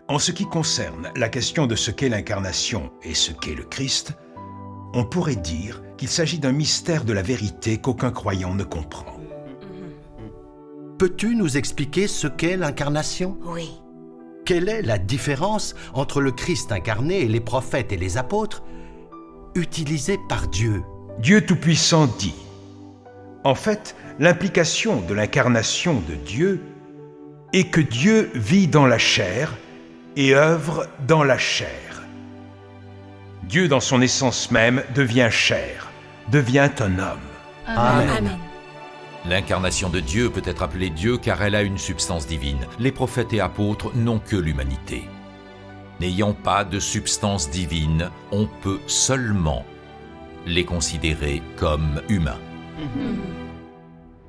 En ce qui concerne la question de ce qu'est l'incarnation et ce qu'est le Christ, on pourrait dire qu'il s'agit d'un mystère de la vérité qu'aucun croyant ne comprend. Peux-tu nous expliquer ce qu'est l'incarnation? Oui. Quelle est la différence entre le Christ incarné et les prophètes et les apôtres utilisés par Dieu? Dieu Tout-Puissant dit: en fait, l'implication de l'incarnation de Dieu est que Dieu vit dans la chair et œuvre dans la chair. Dieu, dans son essence même, devient chair, devient un homme. Amen. Amen. L'incarnation de Dieu peut être appelée Dieu car elle a une substance divine. Les prophètes et apôtres n'ont que l'humanité. N'ayant pas de substance divine, on peut seulement les considérer comme humains.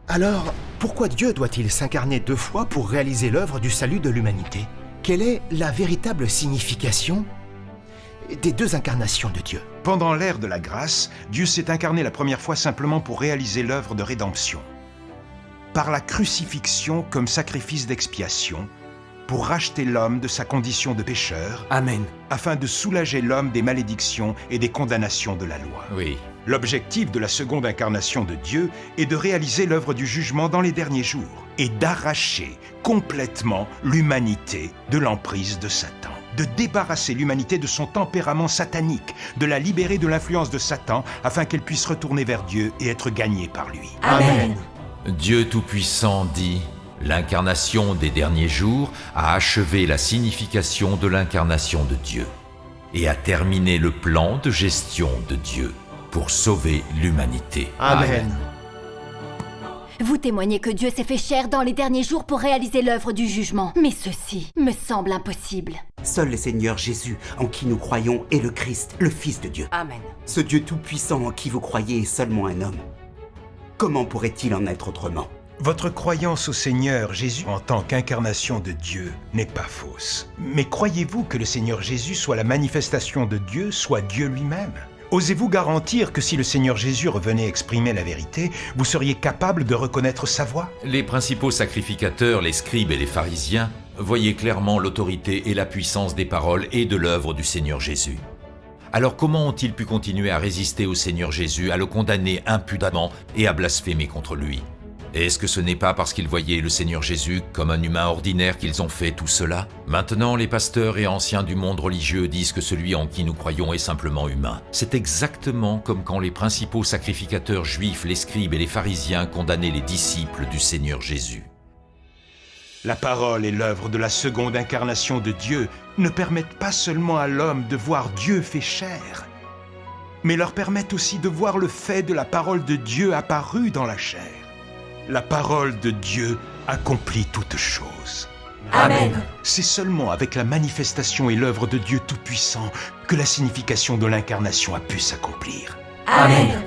Alors, pourquoi Dieu doit-il s'incarner 2 fois pour réaliser l'œuvre du salut de l'humanité? Quelle est la véritable signification des 2 incarnations de Dieu? Pendant l'ère de la grâce, Dieu s'est incarné la première fois simplement pour réaliser l'œuvre de rédemption. Par la crucifixion comme sacrifice d'expiation, pour racheter l'homme de sa condition de pécheur, Amen. afin de soulager l'homme des malédictions et des condamnations de la loi. Oui, L'objectif de la seconde incarnation de Dieu est de réaliser l'œuvre du jugement dans les derniers jours et d'arracher complètement l'humanité de l'emprise de Satan, de débarrasser l'humanité de son tempérament satanique, de la libérer de l'influence de Satan afin qu'elle puisse retourner vers Dieu et être gagnée par lui. Amen. Dieu Tout-Puissant dit: l'incarnation des derniers jours a achevé la signification de l'incarnation de Dieu et a terminé le plan de gestion de Dieu pour sauver l'humanité. Amen. Vous témoignez que Dieu s'est fait chair dans les derniers jours pour réaliser l'œuvre du jugement. Mais ceci me semble impossible. Seul le Seigneur Jésus, en qui nous croyons, est le Christ, le Fils de Dieu. Amen. Ce Dieu tout-puissant en qui vous croyez est seulement un homme. Comment pourrait-il en être autrement? Votre croyance au Seigneur Jésus en tant qu'incarnation de Dieu n'est pas fausse. Mais croyez-vous que le Seigneur Jésus soit la manifestation de Dieu, soit Dieu lui-même? Osez-vous garantir que si le Seigneur Jésus revenait exprimer la vérité, vous seriez capable de reconnaître sa voix? Les principaux sacrificateurs, les scribes et les pharisiens, voyaient clairement l'autorité et la puissance des paroles et de l'œuvre du Seigneur Jésus. Alors comment ont-ils pu continuer à résister au Seigneur Jésus, à le condamner impudemment et à blasphémer contre lui? Est-ce que ce n'est pas parce qu'ils voyaient le Seigneur Jésus comme un humain ordinaire qu'ils ont fait tout cela? Maintenant, les pasteurs et anciens du monde religieux disent que celui en qui nous croyons est simplement humain. C'est exactement comme quand les principaux sacrificateurs juifs, les scribes et les pharisiens condamnaient les disciples du Seigneur Jésus. La parole et l'œuvre de la seconde incarnation de Dieu ne permettent pas seulement à l'homme de voir Dieu fait chair, mais leur permettent aussi de voir le fait de la parole de Dieu apparue dans la chair. La parole de Dieu accomplit toutes choses. Amen. C'est seulement avec la manifestation et l'œuvre de Dieu Tout-Puissant que la signification de l'incarnation a pu s'accomplir. Amen.